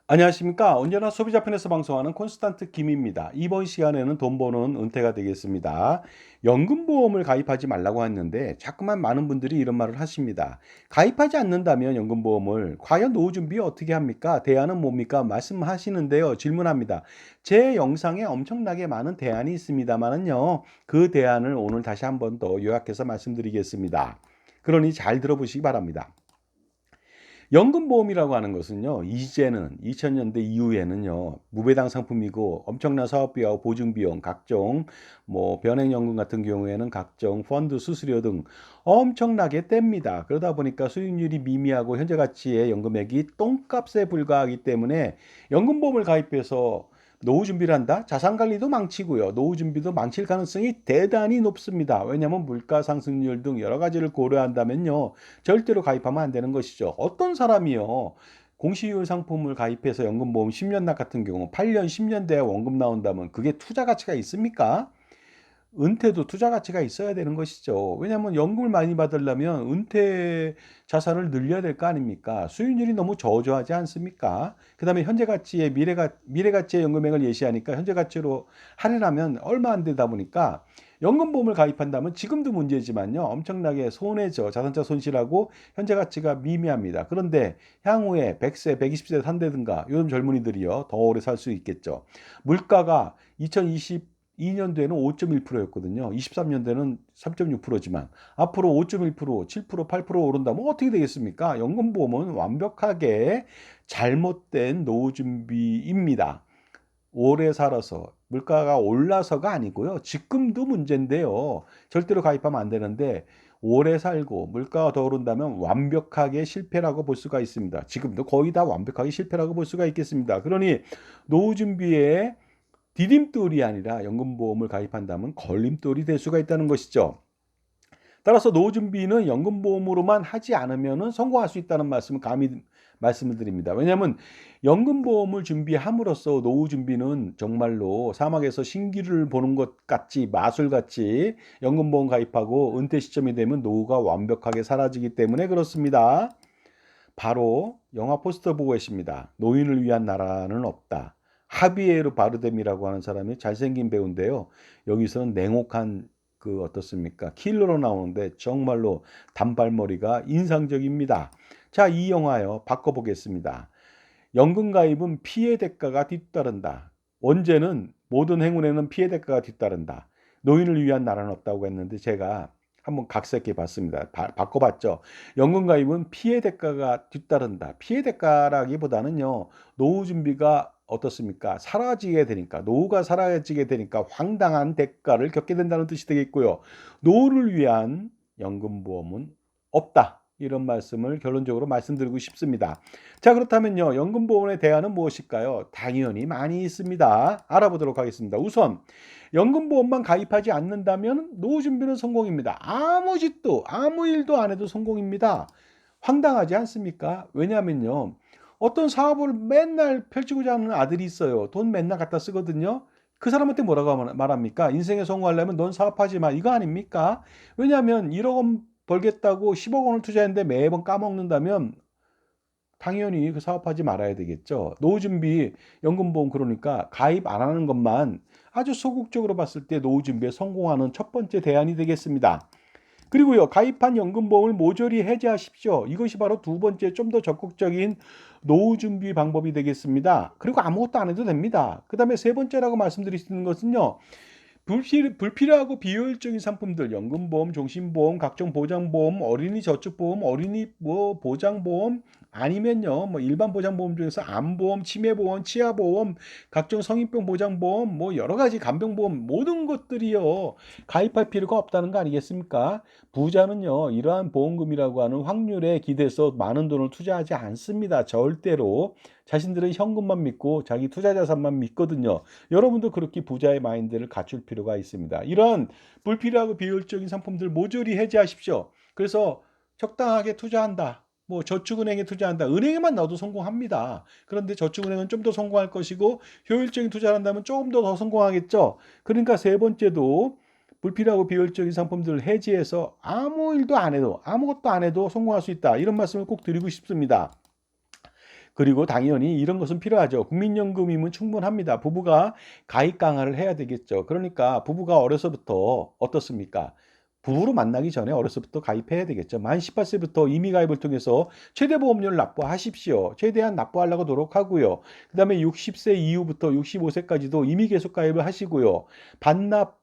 안녕하십니까. 언제나 소비자 편에서 방송하는 콘스탄트 김입니다. 이번 시간에는 돈 버는 은퇴가 되겠습니다. 연금보험을 가입하지 말라고 했는데 자꾸만 많은 분들이 이런 말을 하십니다. 가입하지 않는다면 연금보험을 과연 노후 준비 어떻게 합니까? 대안은 뭡니까? 말씀하시는데요. 질문합니다. 제 영상에 엄청나게 많은 대안이 있습니다만은요. 그 대안을 오늘 다시 한번 더 요약해서 말씀드리겠습니다. 그러니 잘 들어보시기 바랍니다. 연금보험이라고 하는 것은요, 이제는 2000년대 이후에는요, 무배당 상품이고 엄청난 사업비하고 보증비용, 각종 변액연금 같은 경우에는 각종 펀드 수수료 등 엄청나게 뗍니다. 그러다 보니까 수익률이 미미하고 현재 가치의 연금액이 똥값에 불과하기 때문에 연금보험을 가입해서 노후 준비를 한다? 자산 관리도 망치고요. 노후 준비도 망칠 가능성이 대단히 높습니다. 왜냐하면 물가 상승률 등 여러 가지를 고려한다면요. 절대로 가입하면 안 되는 것이죠. 어떤 사람이요. 공시율 상품을 가입해서 연금보험 10년 납 같은 경우 8년, 10년 돼야 원금 나온다면 그게 투자 가치가 있습니까? 은퇴도 투자 가치가 있어야 되는 것이죠. 왜냐하면 연금을 많이 받으려면 은퇴 자산을 늘려야 될 거 아닙니까? 수익률이 너무 저조하지 않습니까? 그 다음에 현재 가치의 미래 가치의 연금액을 예시하니까 현재 가치로 할인하면 얼마 안 되다 보니까 연금보험을 가입한다면 지금도 문제지만요. 엄청나게 손해죠. 자산가 손실하고 현재 가치가 미미합니다. 그런데 향후에 100세, 120세 산다든가 요즘 젊은이들이요. 더 오래 살 수 있겠죠. 물가가 2022년도에는 5.1%였거든요. 23년도에는 3.6%지만 앞으로 5.1%, 7%, 8% 오른다면 어떻게 되겠습니까? 연금보험은 완벽하게 잘못된 노후 준비입니다. 오래 살아서 물가가 올라서가 아니고요. 지금도 문제인데요. 절대로 가입하면 안 되는데 오래 살고 물가가 더 오른다면 완벽하게 실패라고 볼 수가 있습니다. 지금도 거의 다 완벽하게 실패라고 볼 수가 있겠습니다. 그러니 노후 준비에 디딤돌이 아니라 연금보험을 가입한다면 걸림돌이 될 수가 있다는 것이죠. 따라서 노후 준비는 연금보험으로만 하지 않으면 성공할 수 있다는 말씀을 감히 말씀을 드립니다. 왜냐하면 연금보험을 준비함으로써 노후 준비는 정말로 사막에서 신기루를 보는 것 같이 마술같이 연금보험 가입하고 은퇴 시점이 되면 노후가 완벽하게 사라지기 때문에 그렇습니다. 바로 영화 포스터 보고 계십니다. 노인을 위한 나라는 없다. 하비에르 바르뎀이라고 하는 사람이 잘생긴 배우인데요. 여기서는 냉혹한 어떻습니까? 킬러로 나오는데 정말로 단발머리가 인상적입니다. 자, 이 영화요. 바꿔보겠습니다. 연금 가입은 피해 대가가 뒤따른다. 원제는 모든 행운에는 피해 대가가 뒤따른다. 노인을 위한 나라는 없다고 했는데 제가 한번 각색해 봤습니다. 바꿔봤죠. 연금 가입은 피해 대가가 뒤따른다. 피해 대가라기보다는요. 노후 준비가 어떻습니까? 사라지게 되니까 노후가 사라지게 되니까 황당한 대가를 겪게 된다는 뜻이 되겠고요. 노후를 위한 연금보험은 없다. 이런 말씀을 결론적으로 말씀드리고 싶습니다. 자, 그렇다면요. 연금보험의 대안은 무엇일까요? 당연히 많이 있습니다. 알아보도록 하겠습니다. 우선 연금보험만 가입하지 않는다면 노후 준비는 성공입니다. 아무 짓도 아무 일도 안 해도 성공입니다. 황당하지 않습니까? 왜냐하면요. 어떤 사업을 맨날 펼치고자 하는 아들이 있어요. 돈 맨날 갖다 쓰거든요. 그 사람한테 뭐라고 말합니까? 인생에 성공하려면 넌 사업하지 마. 이거 아닙니까? 왜냐하면 1억 원 벌겠다고 10억 원을 투자했는데 매번 까먹는다면 당연히 그 사업하지 말아야 되겠죠. 노후준비, 연금보험 그러니까 가입 안 하는 것만 아주 소극적으로 봤을 때 노후준비에 성공하는 첫 번째 대안이 되겠습니다. 그리고요, 가입한 연금보험을 모조리 해지하십시오. 이것이 바로 두 번째 좀 더 적극적인 노후 준비 방법이 되겠습니다. 그리고 아무것도 안 해도 됩니다. 그 다음에 세 번째라고 말씀드릴 수 있는 것은요, 불필요하고 비효율적인 상품들, 연금보험, 종신보험, 각종 보장보험, 어린이 저축보험, 어린이 보장보험, 아니면요, 일반 보장보험 중에서 암보험, 치매보험, 치아보험, 각종 성인병 보장보험, 여러 가지 간병보험, 모든 것들이요, 가입할 필요가 없다는 거 아니겠습니까? 부자는요, 이러한 보험금이라고 하는 확률에 기대서 많은 돈을 투자하지 않습니다. 절대로. 자신들은 현금만 믿고 자기 투자 자산만 믿거든요. 여러분도 그렇게 부자의 마인드를 갖출 필요가 있습니다. 이런 불필요하고 비효율적인 상품들 모조리 해지하십시오. 그래서 적당하게 투자한다. 저축은행에 투자한다. 은행에만 넣어도 성공합니다. 그런데 저축은행은 좀 더 성공할 것이고 효율적인 투자를 한다면 조금 더 성공하겠죠. 그러니까 세 번째도 불필요하고 비효율적인 상품들을 해지해서 아무 일도 안 해도 아무것도 안 해도 성공할 수 있다. 이런 말씀을 꼭 드리고 싶습니다. 그리고 당연히 이런 것은 필요하죠. 국민연금이면 충분합니다. 부부가 가입 강화를 해야 되겠죠. 그러니까 부부가 어려서부터 어떻습니까? 부부로 만나기 전에 어려서부터 가입해야 되겠죠. 만 18세부터 임의 가입을 통해서 최대 보험료를 납부하십시오. 최대한 납부하려고 노력하고요. 그다음에 60세 이후부터 65세까지도 임의 계속 가입을 하시고요. 반납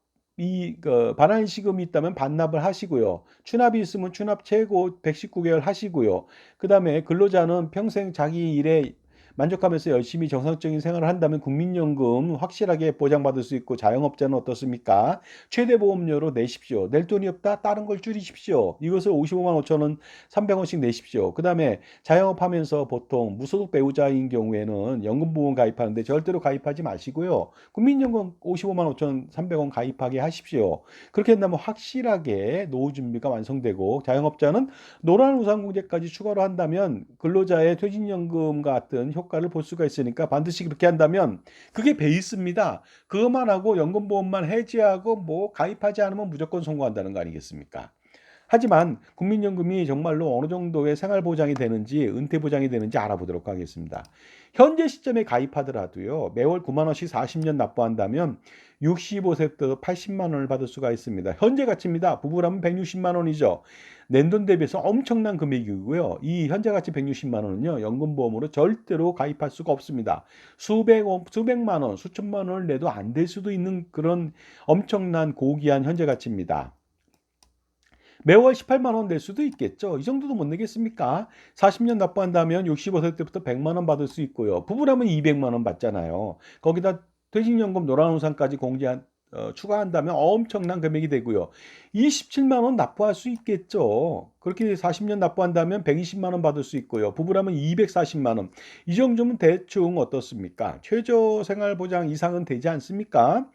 반환시금이 있다면 반납을 하시고요. 추납이 있으면 추납 최고 119개월 하시고요. 그다음에 근로자는 평생 자기 일에 만족하면서 열심히 정상적인 생활을 한다면 국민연금 확실하게 보장받을 수 있고, 자영업자는 어떻습니까? 최대 보험료로 내십시오. 낼 돈이 없다? 다른 걸 줄이십시오. 이것을 55만 5천 원, 300원씩 내십시오. 그다음에 자영업하면서 보통 무소속 배우자인 경우에는 연금보험 가입하는데 절대로 가입하지 마시고요. 국민연금 55만 5천 300원 가입하게 하십시오. 그렇게 된다면 확실하게 노후 준비가 완성되고, 자영업자는 노란우산공제까지 추가로 한다면 근로자의 퇴직연금 같은 효과를 볼 수가 있으니까 반드시 그렇게 한다면 그게 베이스입니다. 그것만 하고 연금보험만 해지하고 뭐 가입하지 않으면 무조건 성공한다는 거 아니겠습니까? 하지만 국민연금이 정말로 어느 정도의 생활보장이 되는지, 은퇴보장이 되는지 알아보도록 하겠습니다. 현재 시점에 가입하더라도요, 매월 9만 원씩 40년 납부한다면 65세부터 80만 원을 받을 수가 있습니다. 현재 가치입니다. 부부라면 160만 원이죠. 낸돈 대비해서 엄청난 금액이고요. 이 현재 가치 160만 원은요, 연금보험으로 절대로 가입할 수가 없습니다. 수백만 원, 수천만 원을 내도 안 될 수도 있는 그런 엄청난 고귀한 현재 가치입니다. 매월 18만 원 낼 수도 있겠죠. 이 정도도 못 내겠습니까? 40년 납부한다면 65세 때부터 100만 원 받을 수 있고요. 부부라면 200만 원 받잖아요. 거기다 퇴직연금 노란우산까지 추가한다면 엄청난 금액이 되고요. 27만 원 납부할 수 있겠죠. 그렇게 40년 납부한다면 120만 원 받을 수 있고요. 부부라면 240만 원. 이 정도면 대충 어떻습니까? 최저생활보장 이상은 되지 않습니까?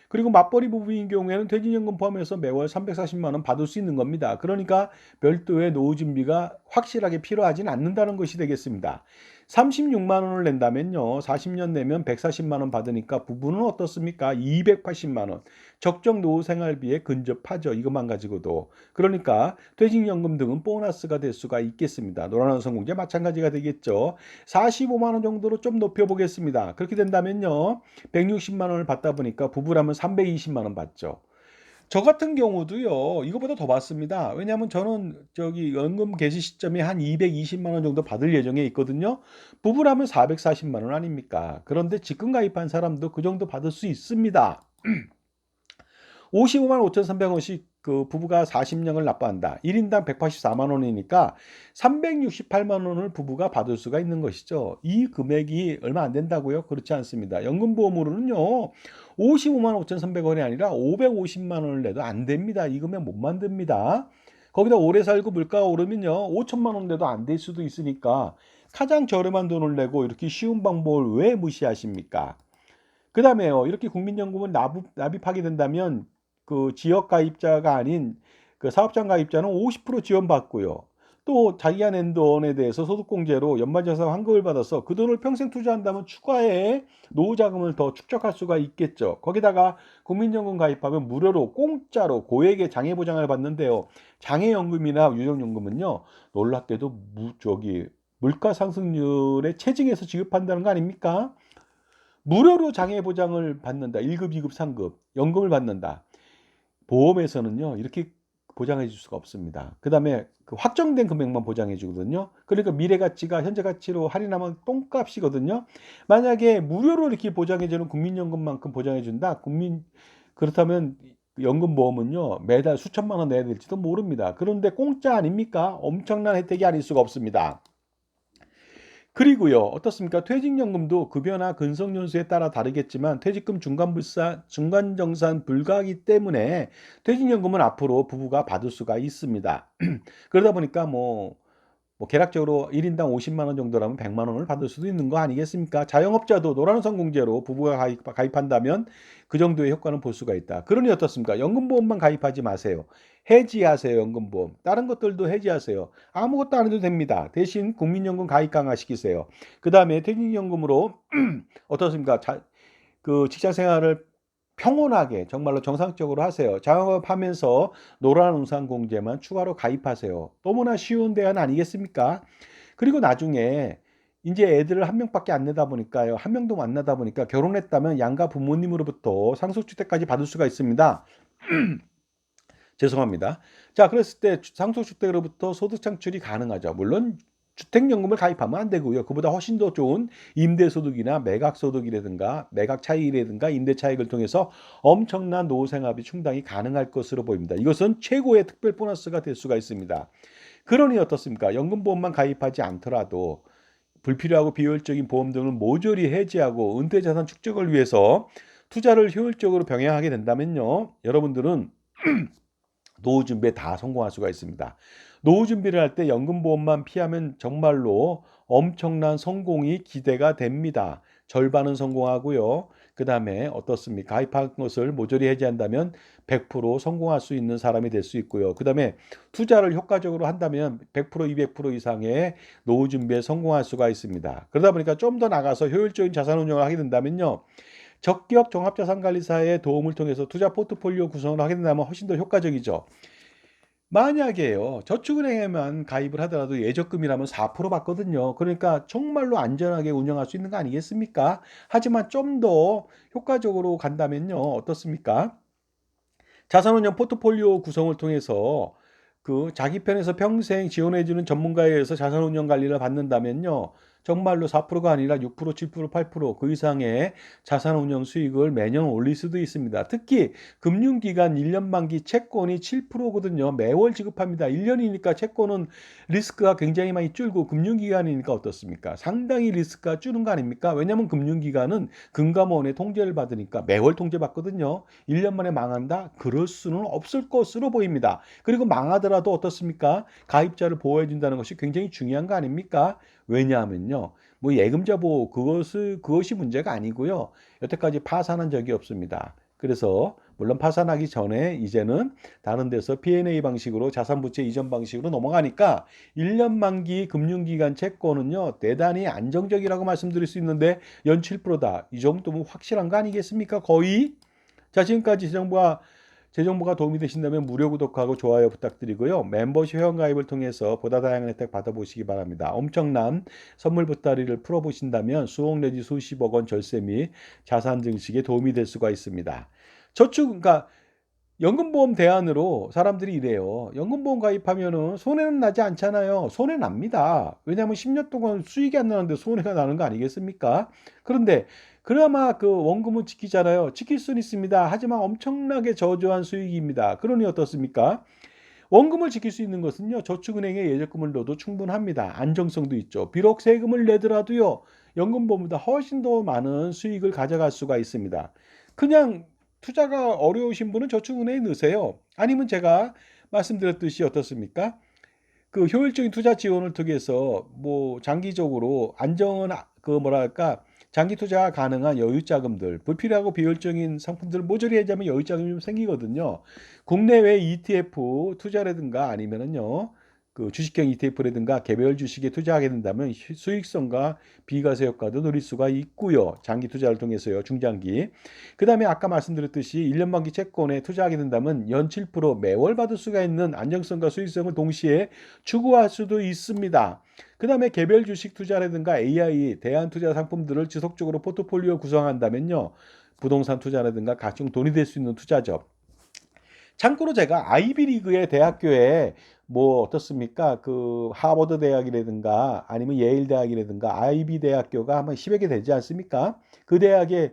그리고 맞벌이 부부인 경우에는 퇴직연금 포함해서 매월 340만 원 받을 수 있는 겁니다. 그러니까 별도의 노후 준비가 확실하게 필요하진 않는다는 것이 되겠습니다. 36만 원을 낸다면요, 40년 내면 140만 원 받으니까 부부는 어떻습니까? 280만 원. 적정 노후 생활비에 근접하죠. 이것만 가지고도. 그러니까 퇴직연금 등은 보너스가 될 수가 있겠습니다. 노란원성공제 마찬가지가 되겠죠. 45만 원 정도로 좀 높여보겠습니다. 그렇게 된다면요, 160만 원을 받다 보니까 부부라면 320만 원 받죠. 저 같은 경우도요, 이거보다 더 받습니다. 왜냐하면 저는 연금 개시 시점에 한 220만 원 정도 받을 예정에 있거든요. 부부라면 440만 원 아닙니까? 그런데 직금 가입한 사람도 그 정도 받을 수 있습니다. 55만 5,300원씩 그 부부가 40년을 납부한다. 1인당 184만 원이니까 368만 원을 부부가 받을 수가 있는 것이죠. 이 금액이 얼마 안 된다고요? 그렇지 않습니다. 연금보험으로는요, 55만 5,300원이 아니라 550만 원을 내도 안 됩니다. 이 금액 못 만듭니다. 거기다 오래 살고 물가가 오르면요, 5천만 원 내도 안 될 수도 있으니까 가장 저렴한 돈을 내고 이렇게 쉬운 방법을 왜 무시하십니까? 그 다음에요, 이렇게 국민연금을 납입하게 된다면 그 지역 가입자가 아닌 그 사업장 가입자는 50% 지원받고요. 또 자기가 낸 돈에 대해서 소득공제로 연말정산 환급을 받아서 그 돈을 평생 투자한다면 추가에 노후자금을 더 축적할 수가 있겠죠. 거기다가 국민연금 가입하면 무료로 공짜로 고액의 장애보장을 받는데요. 장애연금이나 유족연금은요, 놀랍게도 물가 상승률에 체증해서 지급한다는 거 아닙니까? 무료로 장애보장을 받는다. 1급, 2급, 3급 연금을 받는다. 보험에서는요, 이렇게 보장해 줄 수가 없습니다. 그 다음에 그 확정된 금액만 보장해 주거든요. 그러니까 미래 가치가 현재 가치로 할인하면 똥값이거든요. 만약에 무료로 이렇게 보장해 주는 국민연금만큼 보장해 준다. 그렇다면 연금보험은요, 매달 수천만 원 내야 될지도 모릅니다. 그런데 공짜 아닙니까? 엄청난 혜택이 아닐 수가 없습니다. 그리고요, 어떻습니까? 퇴직연금도 급여나 근속연수에 따라 다르겠지만 퇴직금 중간정산 불가하기 때문에 퇴직연금은 앞으로 부부가 받을 수가 있습니다. 그러다 보니까 계략적으로 1인당 50만 원 정도라면 100만 원을 받을 수도 있는 거 아니겠습니까? 자영업자도 노란우선 공제로 부부가 가입한다면 그 정도의 효과는 볼 수가 있다. 그러니 어떻습니까? 연금보험만 가입하지 마세요. 해지하세요. 연금보험. 다른 것들도 해지하세요. 아무것도 안 해도 됩니다. 대신 국민연금 가입 강화시키세요. 그 다음에 퇴직연금으로 어떻습니까? 그 직장 생활을 평온하게 정말로 정상적으로 하세요. 자영업하면서 노란우산공제만 추가로 가입하세요. 너무나 쉬운 대안 아니겠습니까? 그리고 나중에 이제 애들을 한 명밖에 안 내다 보니까요. 한 명도 안 낳다 보니까 결혼했다면 양가 부모님으로부터 상속주택까지 받을 수가 있습니다. 죄송합니다. 자, 그랬을 때 상속주택으로부터 소득 창출이 가능하죠. 물론 주택연금을 가입하면 안 되고요. 그보다 훨씬 더 좋은 임대소득이나 매각소득이라든가 매각차익이라든가 임대차익을 통해서 엄청난 노후생활비 충당이 가능할 것으로 보입니다. 이것은 최고의 특별 보너스가 될 수가 있습니다. 그러니 어떻습니까? 연금보험만 가입하지 않더라도 불필요하고 비효율적인 보험 등을 모조리 해지하고 은퇴자산 축적을 위해서 투자를 효율적으로 병행하게 된다면요. 여러분들은 노후 준비에 다 성공할 수가 있습니다. 노후 준비를 할 때 연금보험만 피하면 정말로 엄청난 성공이 기대가 됩니다. 절반은 성공하고요. 그 다음에 어떻습니까? 가입한 것을 모조리 해지한다면 100% 성공할 수 있는 사람이 될 수 있고요. 그 다음에 투자를 효과적으로 한다면 100% 200% 이상의 노후 준비에 성공할 수가 있습니다. 그러다 보니까 좀 더 나가서 효율적인 자산 운용을 하게 된다면요. 적격 종합자산관리사의 도움을 통해서 투자 포트폴리오 구성을 하게 된다면 훨씬 더 효과적이죠. 만약에요, 저축은행에만 가입을 하더라도 예적금이라면 4% 받거든요. 그러니까 정말로 안전하게 운영할 수 있는 거 아니겠습니까? 하지만 좀 더 효과적으로 간다면요, 어떻습니까? 자산운용 포트폴리오 구성을 통해서 그 자기 편에서 평생 지원해주는 전문가에 의해서 자산운용 관리를 받는다면요. 정말로 4%가 아니라 6%, 7%, 8%그 이상의 자산운용 수익을 매년 올릴 수도 있습니다. 특히 금융기관 1년 만기 채권이 7%거든요. 매월 지급합니다. 1년이니까 채권은 리스크가 굉장히 많이 줄고 금융기관이니까 어떻습니까? 상당히 리스크가 줄는 거 아닙니까? 왜냐하면 금융기관은 금감원의 통제를 받으니까 매월 통제받거든요. 1년 만에 망한다? 그럴 수는 없을 것으로 보입니다. 그리고 망하더라도 어떻습니까? 가입자를 보호해 준다는 것이 굉장히 중요한 거 아닙니까? 왜냐하면요. 뭐 예금자 보호 그것이 문제가 아니고요. 여태까지 파산한 적이 없습니다. 그래서 물론 파산하기 전에 이제는 다른 데서 P&A 방식으로 자산부채 이전 방식으로 넘어가니까 1년 만기 금융기관 채권은요. 대단히 안정적이라고 말씀드릴 수 있는데 연 7%다. 이 정도면 확실한 거 아니겠습니까? 거의. 자, 지금까지 제 정보가 도움이 되신다면 무료 구독하고 좋아요 부탁드리고요. 멤버십 회원가입을 통해서 보다 다양한 혜택 받아보시기 바랍니다. 엄청난 선물 보따리를 풀어보신다면 수억 내지 수십억 원 절세 및 자산 증식에 도움이 될 수가 있습니다. 그러니까 연금보험 대안으로 사람들이 이래요. 연금보험 가입하면은 손해는 나지 않잖아요. 손해 납니다. 왜냐하면 10년 동안 수익이 안 나는데 손해가 나는 거 아니겠습니까? 그런데 그나마 그 원금은 지키잖아요. 지킬 수는 있습니다. 하지만 엄청나게 저조한 수익입니다. 그러니 어떻습니까? 원금을 지킬 수 있는 것은요. 저축은행에 예적금을 넣어도 충분합니다. 안정성도 있죠. 비록 세금을 내더라도요. 연금보험보다 훨씬 더 많은 수익을 가져갈 수가 있습니다. 그냥 투자가 어려우신 분은 저축은행에 넣으세요. 아니면 제가 말씀드렸듯이 어떻습니까? 그 효율적인 투자 지원을 통해서 뭐 장기적으로 안정은 그 뭐랄까 장기 투자가 가능한 여유 자금들, 불필요하고 비효율적인 상품들을 모조리 해자면 여유 자금이 좀 생기거든요. 국내외 ETF 투자라든가 아니면은요. 그 주식형 ETF라든가 개별 주식에 투자하게 된다면 수익성과 비과세 효과도 누릴 수가 있고요. 장기 투자를 통해서요. 중장기. 그다음에 아까 말씀드렸듯이 1년 만기 채권에 투자하게 된다면 연 7% 매월 받을 수가 있는 안정성과 수익성을 동시에 추구할 수도 있습니다. 그 다음에 개별 주식 투자라든가 AI, 대안 투자 상품들을 지속적으로 포트폴리오 구성한다면요. 부동산 투자라든가 각종 돈이 될 수 있는 투자죠. 참고로 제가 아이비리그의 대학교에 뭐 어떻습니까? 그 하버드 대학이라든가 아니면 예일 대학이라든가 아이비 대학교가 아마 10여 개 되지 않습니까? 그 대학의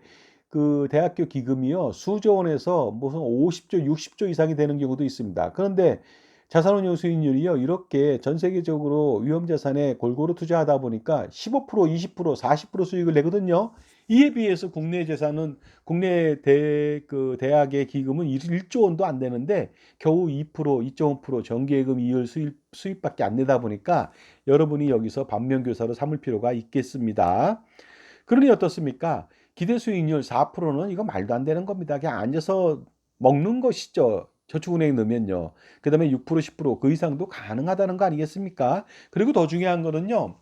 그 대학교 기금이요. 수조 원에서 무슨 50조, 60조 이상이 되는 경우도 있습니다. 그런데 자산운용 수익률이요. 이렇게 전 세계적으로 위험자산에 골고루 투자하다 보니까 15%, 20%, 40% 수익을 내거든요. 이에 비해서 국내 재산은 그 대학의 기금은 1조 원도 안 되는데 겨우 2%, 2.5% 정기예금 이율 수입밖에 안 내다 보니까 여러분이 여기서 반면교사로 삼을 필요가 있겠습니다. 그러니 어떻습니까? 기대 수익률 4%는 이거 말도 안 되는 겁니다. 그냥 앉아서 먹는 것이죠. 저축은행에 넣으면요. 그 다음에 6%, 10%그 이상도 가능하다는 거 아니겠습니까? 그리고 더 중요한 거는요.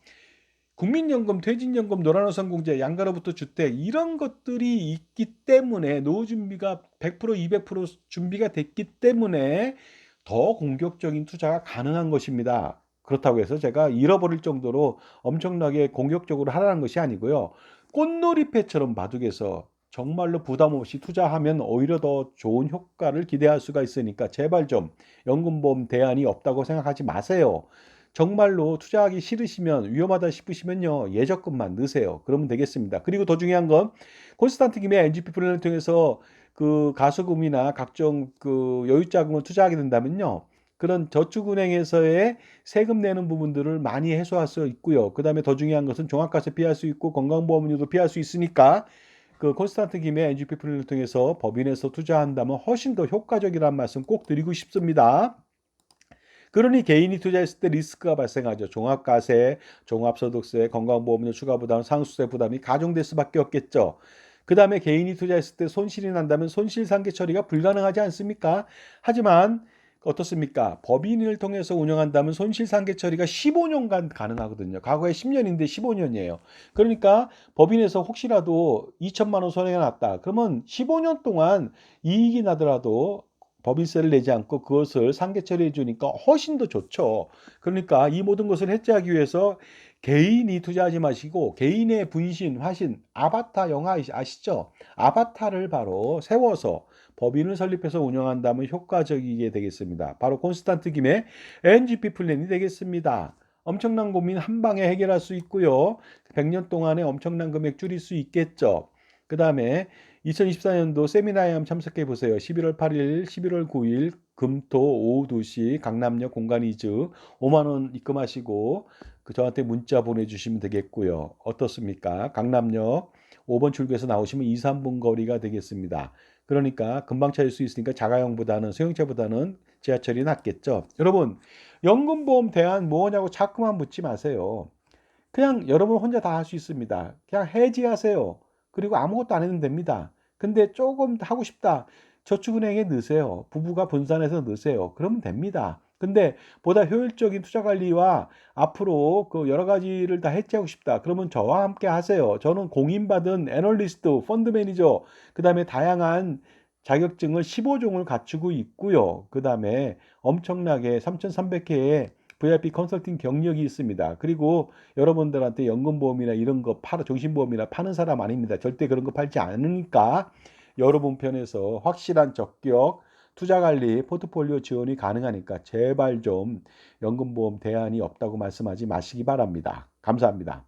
국민연금, 퇴직연금, 노란우선공제, 양가로부터 주택 이런 것들이 있기 때문에 노후 준비가 100%, 200% 준비가 됐기 때문에 더 공격적인 투자가 가능한 것입니다. 그렇다고 해서 제가 잃어버릴 정도로 엄청나게 공격적으로 하라는 것이 아니고요. 꽃놀이패처럼 바둑에서 정말로 부담 없이 투자하면 오히려 더 좋은 효과를 기대할 수가 있으니까 제발 좀 연금보험 대안이 없다고 생각하지 마세요. 정말로 투자하기 싫으시면 위험하다 싶으시면요. 예적금만 넣으세요. 그러면 되겠습니다. 그리고 더 중요한 건 콘스탄트 김의 NGP 플랜을 통해서 그 가수금이나 각종 그 여유자금을 투자하게 된다면요. 그런 저축은행에서의 세금 내는 부분들을 많이 해소할 수 있고요. 그다음에 더 중요한 것은 종합과세 피할 수 있고 건강보험료도 피할 수 있으니까 그 콘스탄트 김의 NGP 플랜을 통해서 법인에서 투자한다면 훨씬 더 효과적이라는 말씀 꼭 드리고 싶습니다. 그러니 개인이 투자했을 때 리스크가 발생하죠. 종합과세, 종합소득세, 건강보험료 추가 부담, 상수세 부담이 가중될 수밖에 없겠죠. 그 다음에 개인이 투자했을 때 손실이 난다면 손실상계 처리가 불가능하지 않습니까? 하지만 어떻습니까? 법인을 통해서 운영한다면 손실상계 처리가 15년간 가능하거든요. 과거에 10년인데 15년이에요. 그러니까 법인에서 혹시라도 2천만 원 손해가 났다. 그러면 15년 동안 이익이 나더라도 법인세를 내지 않고 그것을 상계 처리해 주니까 훨씬 더 좋죠. 그러니까 이 모든 것을 해지하기 위해서 개인이 투자하지 마시고 개인의 분신, 화신, 아바타 영화 아시죠? 아바타를 바로 세워서 법인을 설립해서 운영한다면 효과적이게 되겠습니다. 바로 콘스탄트 김의 NGP 플랜이 되겠습니다. 엄청난 고민 한 방에 해결할 수 있고요. 100년 동안에 엄청난 금액 줄일 수 있겠죠. 그 다음에 2024년도 세미나에 한번 참석해 보세요. 11월 8일, 11월 9일 금토 오후 2시 강남역 공간이즈 5만 원 입금하시고 그 저한테 문자 보내주시면 되겠고요. 어떻습니까? 강남역 5번 출구에서 나오시면 2, 3분 거리가 되겠습니다. 그러니까 금방 찾을 수 있으니까 자가용보다는 소형차보다는 지하철이 낫겠죠. 여러분 연금보험 대안 뭐냐고 자꾸만 묻지 마세요. 그냥 여러분 혼자 다 할 수 있습니다. 그냥 해지하세요. 그리고 아무것도 안 해도 됩니다. 근데 조금 하고 싶다. 저축은행에 넣으세요. 부부가 분산해서 넣으세요. 그러면 됩니다. 근데 보다 효율적인 투자 관리와 앞으로 그 여러 가지를 다 해지하고 싶다. 그러면 저와 함께 하세요. 저는 공인받은 애널리스트, 펀드 매니저, 그 다음에 다양한 자격증을 15종을 갖추고 있고요. 그 다음에 엄청나게 3,300회의 VIP 컨설팅 경력이 있습니다. 그리고 여러분들한테 연금보험이나 이런 거 종신보험이나 파는 사람 아닙니다. 절대 그런 거 팔지 않으니까 여러분 편에서 확실한 적격 투자관리 포트폴리오 지원이 가능하니까 제발 좀 연금보험 대안이 없다고 말씀하지 마시기 바랍니다. 감사합니다.